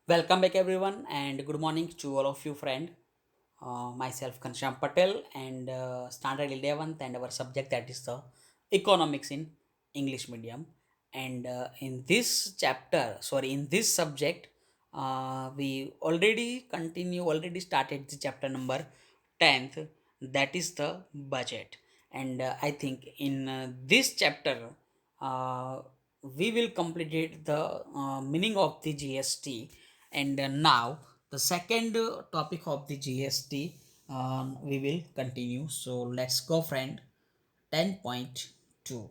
Welcome back, everyone, and good morning to all of you, friend. Myself, Kansham Patel, and Standard 11th, and our subject that is the economics in English medium. And in this subject, we already started the chapter number 10th, that is the budget. And I think in this chapter, uh, we will complete the meaning of the GST. And now the second topic of the GST, we will continue. So let's go, friend. 10.2.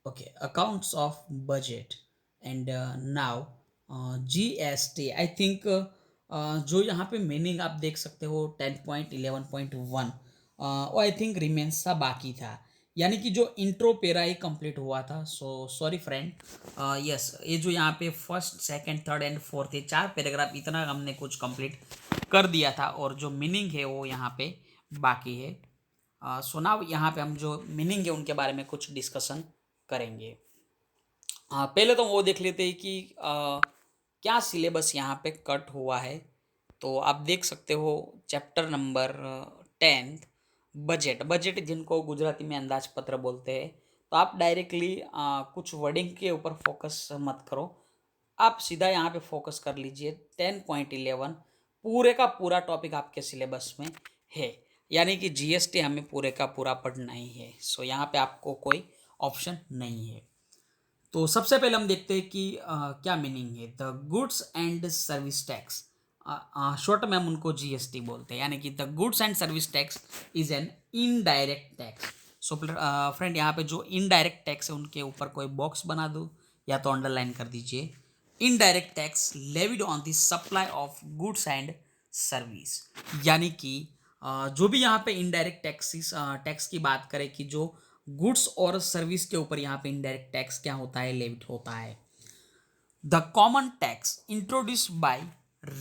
Okay, accounts of budget. And now GST, I think जो यहाँ पे meaning आप देख सकते हो 10.11.1, वो I think remains सा बाकी था, यानी कि जो इंट्रो पेरा ही कंप्लीट हुआ था. So sorry friend. यस, ये जो यहाँ पे first second third and fourth, ये चार पैराग्राफ इतना हमने कुछ कंप्लीट कर दिया था, और जो मीनिंग है वो यहाँ पे बाकी है. सो नाउ यहाँ पे हम जो मीनिंग है उनके बारे में कुछ डिस्कशन करेंगे. हाँ, पहले तो वो देख लेते हैं कि क्या सिलेबस यहाँ पे कट हुआ है. तो आप देख सकते हो चैप्टर नंबर 10, बजट. बजट जिनको गुजराती में अंदाज पत्र बोलते हैं. तो आप डायरेक्टली कुछ वर्डिंग के ऊपर फोकस मत करो, आप सीधा यहाँ पे फोकस कर लीजिए. 10.11 पूरे का पूरा टॉपिक आपके सिलेबस में है, यानी कि जीएसटी हमें पूरे का पूरा पढ़ना ही है. सो यहाँ पे आपको कोई ऑप्शन नहीं है. तो सबसे पहले हम देखते हैं कि क्या मीनिंग है the goods and service tax. Short में हम उनको जीएसटी बोलते हैं, यानी कि the goods and service tax is an indirect tax. So friend, यहाँ पे जो इनडायरेक्ट टैक्स है उनके ऊपर कोई बॉक्स बना दो या तो अंडरलाइन कर दीजिए. Indirect tax levied on the supply of goods and service, यानी कि जो भी यहाँ पे इनडायरेक्ट टैक्सेस टैक्स की बात करें कि जो गुड्स और सर्विस के ऊपर यहाँ पे इनडायरेक्ट टैक्स क्या होता है, लेविट होता है. The common tax introduced by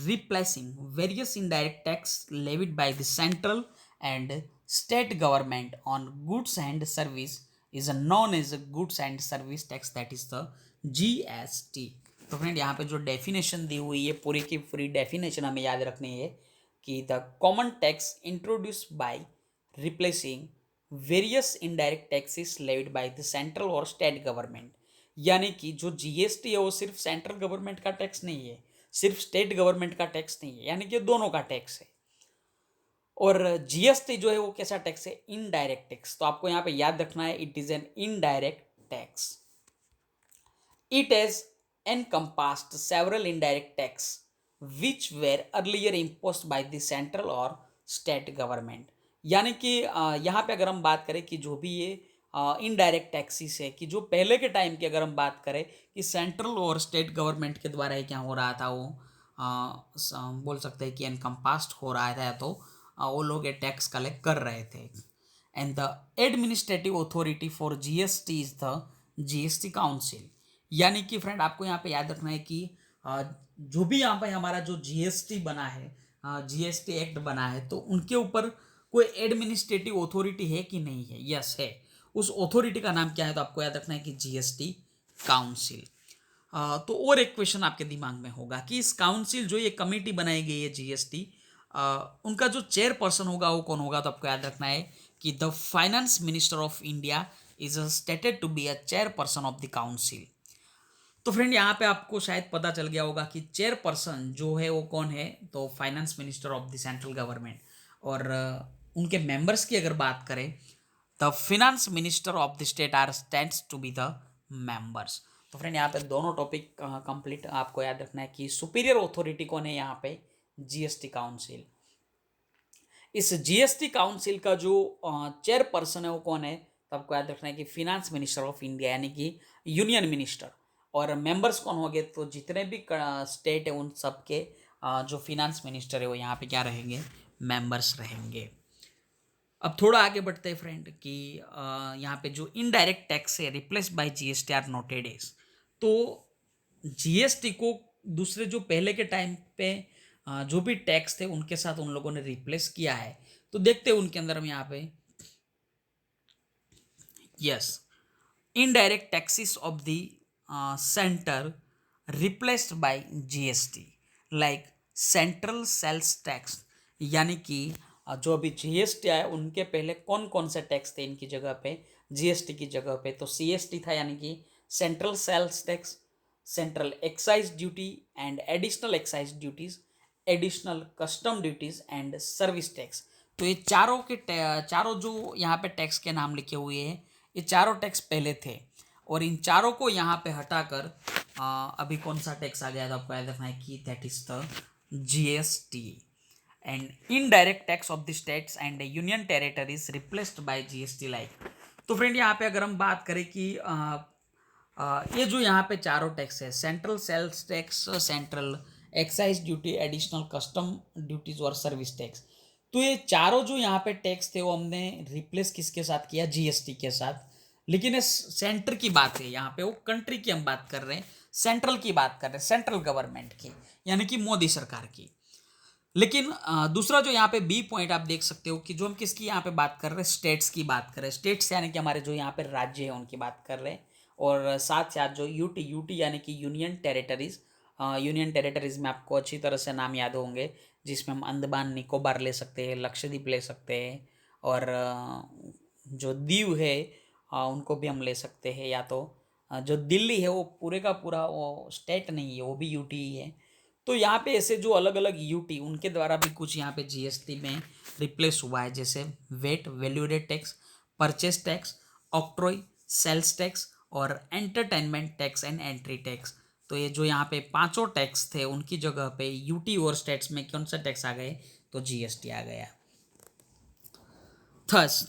replacing various indirect tax levied by the central and state government on goods and service is known as goods and service tax, that is the GST. तो friend, यहाँ पे जो definition दी हुई है, पूरी की पूरी definition हमें याद रखनी है कि the common tax introduced by replacing various indirect taxes levied by the central और स्टेट गवर्नमेंट. यानी कि जो जीएसटी है वो सिर्फ सेंट्रल गवर्नमेंट का टैक्स नहीं है, सिर्फ स्टेट गवर्नमेंट का टैक्स नहीं है, यानी कि दोनों का टैक्स है. और जीएसटी जो है वो कैसा टैक्स है, इनडायरेक्ट टैक्स. तो आपको यहाँ पे याद रखना है, it is an indirect tax. It has encompassed several indirect tax which were earlier imposed by the central or state government. यानी कि यहाँ पे अगर हम बात करें कि जो भी ये इनडायरेक्ट टैक्सेस है, कि जो पहले के टाइम की अगर हम बात करें कि सेंट्रल और स्टेट गवर्नमेंट के द्वारा ये क्या हो रहा था, वो बोल सकते हैं कि एनकम्पास्ड हो रहा था, तो वो लोग ये टैक्स कलेक्ट कर रहे थे. And the administrative authority for GST is the GST council. यानी कि फ्रेंड, आपको यहाँ पे याद रखना है कि जो भी यहाँ पे हमारा जो जीएसटी बना है, जीएसटी एक्ट बना है, तो उनके ऊपर कोई एडमिनिस्ट्रेटिव अथॉरिटी है कि नहीं है. यस, है. उस अथॉरिटी का नाम क्या है, तो आपको याद रखना है कि जीएसटी काउंसिल. तो और एक क्वेश्चन आपके दिमाग में होगा कि इस काउंसिल, जो ये कमेटी बनाई गई है जीएसटी, उनका जो चेयरपर्सन होगा वो कौन होगा, तो आपको याद रखना है कि the finance minister of India is stated to be a chairperson of the council. तो फ्रेंड, यहाँ पे आपको शायद पता चल गया होगा कि चेयरपर्सन जो है वो कौन है, तो finance minister of the central government. और उनके मेंबर्स की अगर बात करें, the finance minister of the state are stands to be the members. तो फ्रेंड, यहाँ पे दोनों टॉपिक कंप्लीट आपको याद रखना है कि सुपीरियर अथॉरिटी कौन है यहाँ पे, जीएसटी काउंसिल. इस जीएसटी काउंसिल का जो चेयरपर्सन है वो कौन है, तो आपको याद रखना है कि फिनेंस मिनिस्टर ऑफ इंडिया, यानी कि यूनियन मिनिस्टर. और मेंबर्स कौन होंगे, तो जितने भी स्टेट है उन सब के जो फिनेंस मिनिस्टर है वो यहाँ पे क्या रहेंगे, मेंबर्स रहेंगे. अब थोड़ा आगे बढ़ते हैं फ्रेंड कि यहाँ पे जो इनडायरेक्ट टैक्स है replace by GST are noted as. तो जीएसटी को दूसरे जो पहले के टाइम पे जो भी टैक्स थे उनके साथ उन लोगों ने रिप्लेस किया है. तो देखते हैं उनके अंदर हम यहाँ पे. Yes, indirect taxes of the center replaced by GST, like central sales tax, यानी कि जो अभी जीएसटी आया उनके पहले कौन कौन से टैक्स थे इनकी जगह पे, जीएसटी की जगह पे, तो सीएसटी था, यानी कि central sales tax, central excise duty and additional excise duties, additional custom duties and service tax. तो ये चारों के चारों जो यहाँ पे टैक्स के नाम लिखे हुए हैं, ये चारों टैक्स पहले थे, और इन चारों को यहाँ पे हटाकर अभी कौन सा टैक्स आ गया तो आपको याद रखना है कि that is the GST. And indirect tax of the states and union territories replaced by GST, like. तो फ्रेंड यहाँ पे अगर हम बात करें कि ये जो यहाँ पे चारों टैक्स है, central sales tax, central excise duty, additional custom duties और सर्विस टैक्स, तो ये चारों जो यहाँ पे टैक्स थे वो हमने रिप्लेस किसके साथ किया, जीएसटी के साथ। लेकिन इस सेंटर की बात है यहाँ पे, वो कंट्री की हम बात कर रहे हैं, सेंट्रल की बात कर रहे हैं, सेंट्रल गवर्नमेंट की, यानी कि मोदी सरकार की। लेकिन दूसरा जो यहाँ पे बी पॉइंट आप देख सकते हो कि जो हम किसकी यहाँ पे बात कर रहे हैं, स्टेट्स की बात कर रहे हैं, स्टेट्स यानी कि हमारे जो यहाँ पे राज्य है उनकी बात कर रहे हैं, और साथ साथ जो यूटी, यूटी यानी कि यूनियन टेरिटरीज, यूनियन टेरिटरीज में आपको अच्छी तरह से नाम याद होंगे, जिसमें हम अंडमान निकोबार ले सकते हैं, लक्षद्वीप ले सकते हैं, और जो दीव है उनको भी हम ले सकते हैं, या तो जो दिल्ली है वो पूरे का पूरा वो स्टेट नहीं है, वो भी यूटी ही है। तो यहाँ पे ऐसे जो अलग अलग यूटी, उनके द्वारा भी कुछ यहाँ पे जीएसटी में रिप्लेस हुआ है, जैसे VAT, value added tax, purchase tax, octroi, sales tax और entertainment tax and entry tax. तो ये जो यहाँ पे पांचों टैक्स थे उनकी जगह पे यूटी और स्टेट्स में कौन सा टैक्स आ गए, तो जीएसटी आ गया। Thus,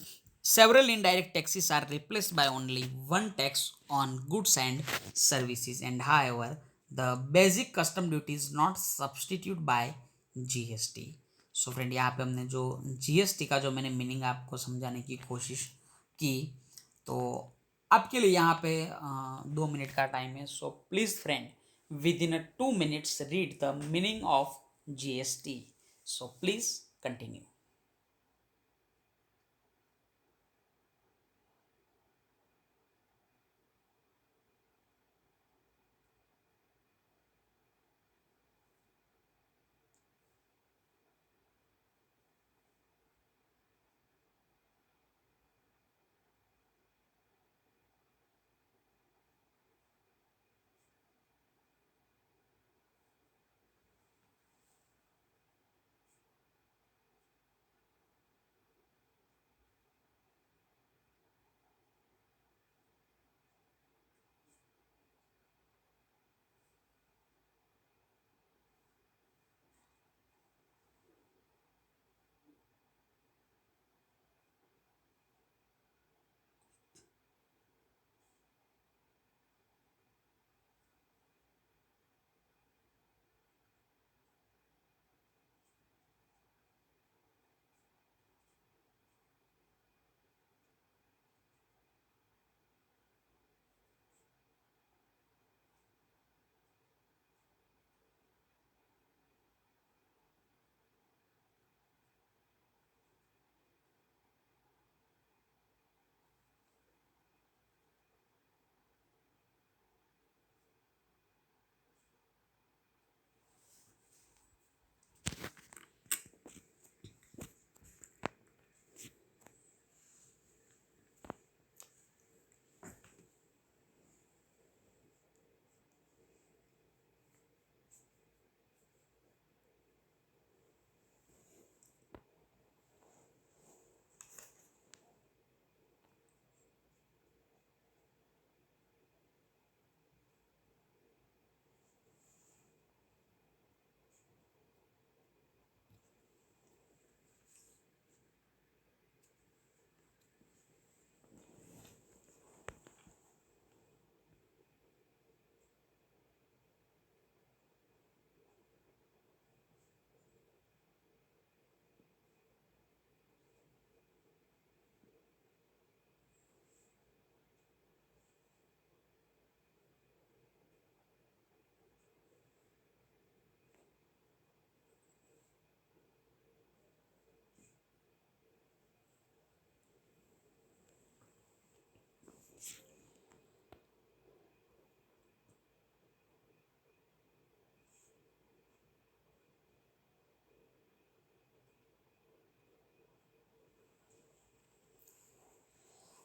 several indirect taxes are replaced by only one tax on goods and services, and however, the basic custom duty is not substituted by GST. So friend यहाँ पे हमने जो जीएसटी का जो मैंने मीनिंग आपको समझाने की कोशिश की, तो आपके लिए यहाँ पे 2 मिनट का टाइम है। So please friend, with in 2 minutes read the meaning of GST. So please continue.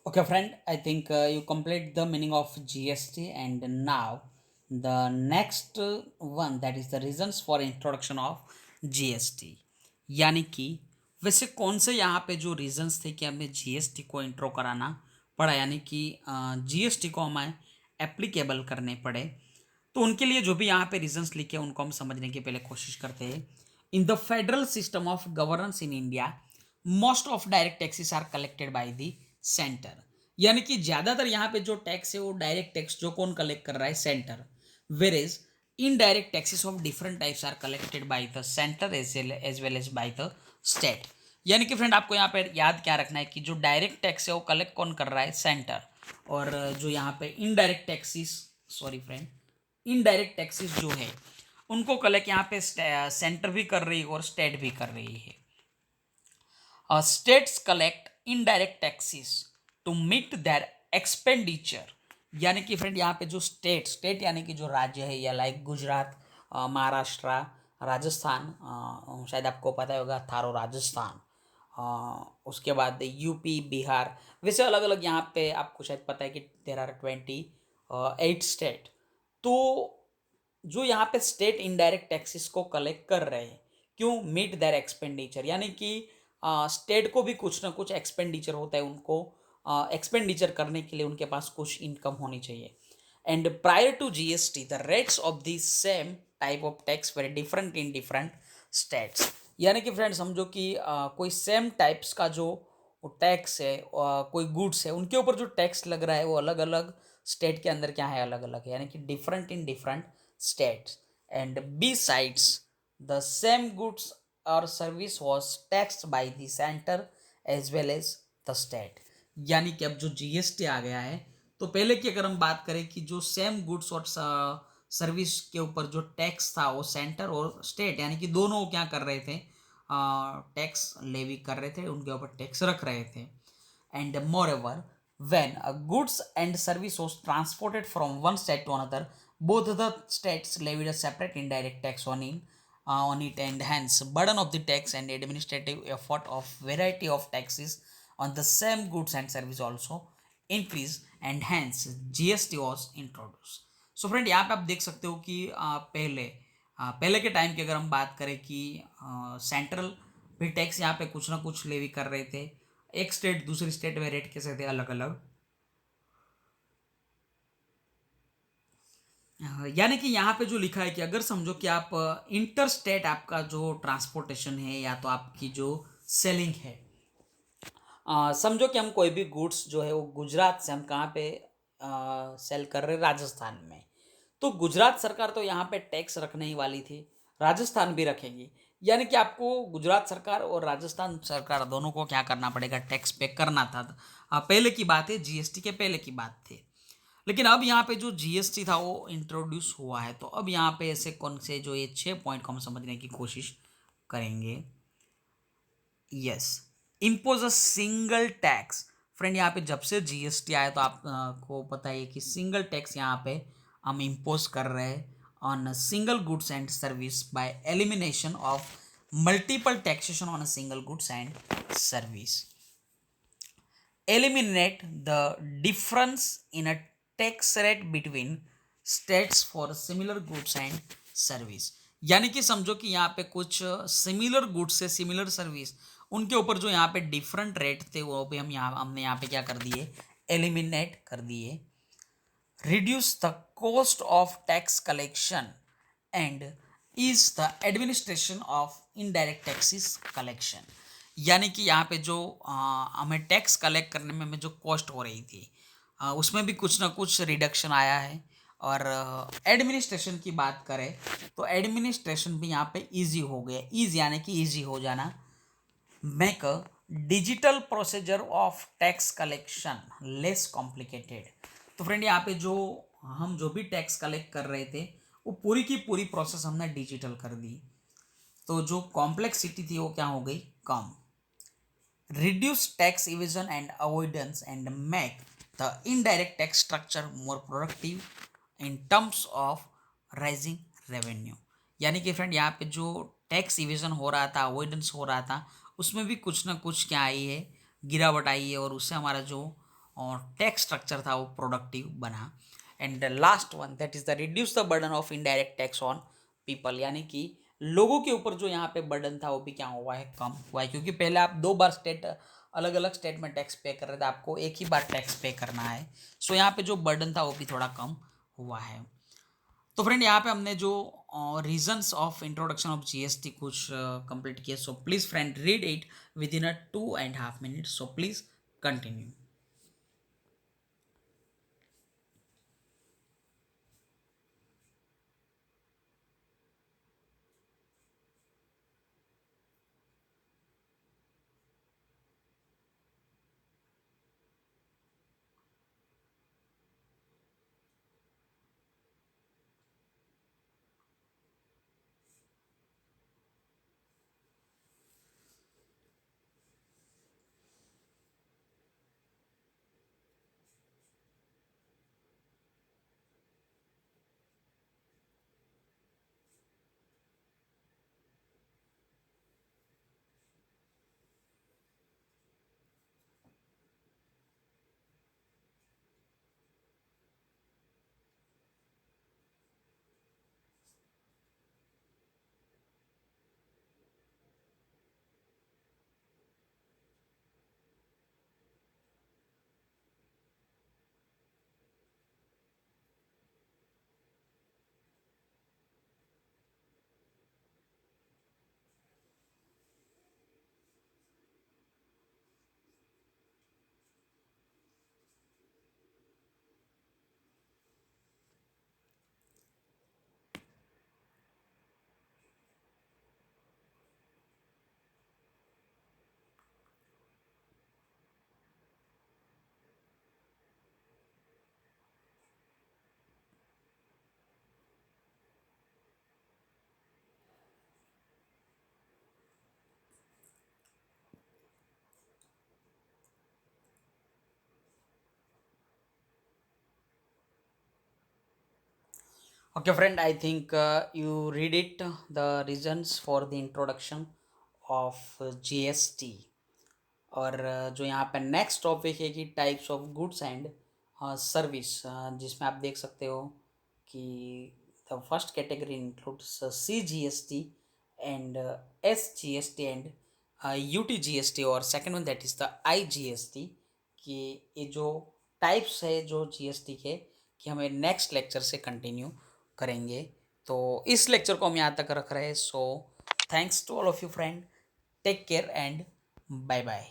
Okay, friend, I think you complete the meaning of GST, and now the next one, that is the reasons for introduction of GST. यानी कि वैसे कौन से यहाँ पे जो reasons थे कि हमें जीएसटी को इंट्रो कराना पड़ा, यानी कि जीएसटी को हमें एप्लीकेबल करने पड़े, तो उनके लिए जो भी यहाँ पे रीजंस लिखे हैं उनको हम समझने की पहले कोशिश करते हैं। In the federal system of governance in India, most of direct taxes are collected by the centre. यानी कि ज्यादातर यहाँ पे जो टैक्स है वो डायरेक्ट टैक्स जो कौन कलेक्ट कर रहा है, centre. Where is indirect taxes of different types are collected by the centre as well as by the state. यानी कि फ्रेंड आपको यहाँ पे याद क्या रखना है कि जो डायरेक्ट टैक्स है वो कलेक्ट कौन कर रहा है, सेंटर। और जो यहाँ पे indirect taxes, sorry friend, indirect taxes जो है उनको कलेक्ट यहाँ पे सेंटर भी कर रही है और स्टेट भी कर रही है। States collect indirect taxes to meet their expenditure. यानी कि फ्रेंड यहाँ पे जो स्टेट स्टेट यानी कि जो राज्य है, या लाइक गुजरात, महाराष्ट्र, राजस्थान, शायद आपको पता होगा थारो राजस्थान, उसके बाद यूपी, बिहार, वैसे अलग अलग यहाँ पे आपको शायद पता है कि देर आर 28 स्टेट। तो जो यहाँ पे स्टेट इनडायरेक्ट टैक्सेस को कलेक्ट कर रहे हैं, क्यों, मीट देयर एक्सपेंडिचर, यानी कि स्टेट को भी कुछ ना कुछ एक्सपेंडिचर होता है, उनको एक्सपेंडिचर करने के लिए उनके पास कुछ इनकम होनी चाहिए। And prior to GST the rates of the same type of tax very different in different states. यानी कि फ्रेंड समझो कि कोई सेम टाइप्स का जो टैक्स है, कोई गुड्स है, उनके ऊपर जो टैक्स लग रहा है वो अलग अलग स्टेट के अंदर क्या है, अलग अलग है, यानी कि different in different states. And besides the same goods और service was taxed by the centre as well as the state. यानी कि अब जो जीएसटी आ गया है, तो पहले की अगर हम बात करें कि जो सेम गुड्स और सर्विस के ऊपर जो टैक्स था वो सेंटर और स्टेट यानी कि दोनों क्या कर रहे थे, टैक्स लेवी कर रहे थे, उनके ऊपर टैक्स रख रहे थे। And more ever when a goods and service was transported from one state to another, both the states levied a separate indirect tax on it, and hence burden of the tax and administrative effort of variety of taxes on the same goods and service also increase, and hence GST was introduced. So friend, यहाँ पे आप देख सकते हो कि पहले के time की अगर हम बात करें कि सेंट्रल भी टैक्स यहाँ पे कुछ ना कुछ लेवी कर रहे थे, एक स्टेट दूसरी स्टेट में रेट कैसे थे, अलग अलग। यानी कि यहाँ पे जो लिखा है कि अगर समझो कि आप इंटर स्टेट आपका जो ट्रांसपोर्टेशन है या तो आपकी जो सेलिंग है, समझो कि हम कोई भी गुड्स जो है वो गुजरात से हम कहाँ पे सेल कर रहे हैं, राजस्थान में। तो गुजरात सरकार तो यहाँ पे टैक्स रखने ही वाली थी, राजस्थान भी रखेगी। यानी कि आपको गुजरात सरकार और राजस्थान सरकार दोनों को क्या करना पड़ेगा, टैक्स पे करना था। पहले की बात है, जीएसटी के पहले की बात थी। लेकिन अब यहाँ पे जो जीएसटी था वो इंट्रोड्यूस हुआ है, तो अब यहाँ पे ऐसे कौन से जो ये 6 पॉइंट को हम समझने की कोशिश करेंगे। Yes, impose a single tax. Friend यहाँ पे जब से जीएसटी आया तो आपको पता है कि सिंगल टैक्स यहाँ पे हम इम्पोज कर रहे हैं on single goods and service by elimination of multiple taxation on a single goods and service. Eliminate the difference in a tax rate between states for similar goods and service। यानी कि समझो कि यहाँ पे कुछ सिमिलर गुड्स से similar service, उनके ऊपर जो यहाँ पे डिफरेंट रेट थे वो भी हमने यहाँ पे क्या कर दिए, एलिमिनेट कर दिए। Reduce the cost of tax collection and is the administration of indirect taxes collection. यानी कि यहाँ पे जो हमें टैक्स कलेक्ट करने में हमें जो कॉस्ट हो रही थी, उसमें भी कुछ ना कुछ रिडक्शन आया है। और एडमिनिस्ट्रेशन की बात करें तो एडमिनिस्ट्रेशन भी यहाँ पे इजी हो गया, इजी यानी कि इजी हो जाना। Make a digital procedure of tax collection less complicated. तो फ्रेंड यहाँ पे जो हम जो भी टैक्स कलेक्ट कर रहे थे वो पूरी की पूरी प्रोसेस हमने डिजिटल कर दी, तो जो कॉम्प्लेक्सिटी थी वो क्या हो गई, कम। Reduce tax evasion and avoidance and make the indirect tax structure more productive in terms of raising revenue. यानी कि फ्रेंड यहाँ पे जो टैक्स इवेजन हो रहा था, अवॉइडेंस हो रहा था, उसमें भी कुछ ना कुछ क्या आई है, गिरावट आई है, और उससे हमारा जो और टैक्स स्ट्रक्चर था वो प्रोडक्टिव बना। And last one that is the reduce the burden of indirect tax on people, यानी कि लोगों के ऊपर जो यहाँ पे बर्डन था वो भी क्या हुआ है, कम हुआ है, क्योंकि पहले आप दो बार स्टेट अलग अलग स्टेट में टैक्स पे कर रहे थे, आपको एक ही बार टैक्स पे करना है। सो यहाँ पे जो बर्डन था वो भी थोड़ा कम हुआ है। तो फ्रेंड यहाँ पे हमने जो reasons of introduction of GST कुछ कंप्लीट किया। So please friend read it with in a 2.5 minutes। So please continue. Okay, friend, I think you read it, the reasons for the introduction of GST। और जो यहाँ पे next topic है कि types of goods and service, जिसमें आप देख सकते हो कि the first category includes CGST and SGST and UTGST, और second one that is the IGST। कि ये जो टाइप्स है जो जीएसटी के, कि हमें नेक्स्ट लेक्चर से कंटिन्यू करेंगे। तो इस लेक्चर को हम यहाँ तक रख रहे हैं। So thanks to all of you friend, take care and bye bye.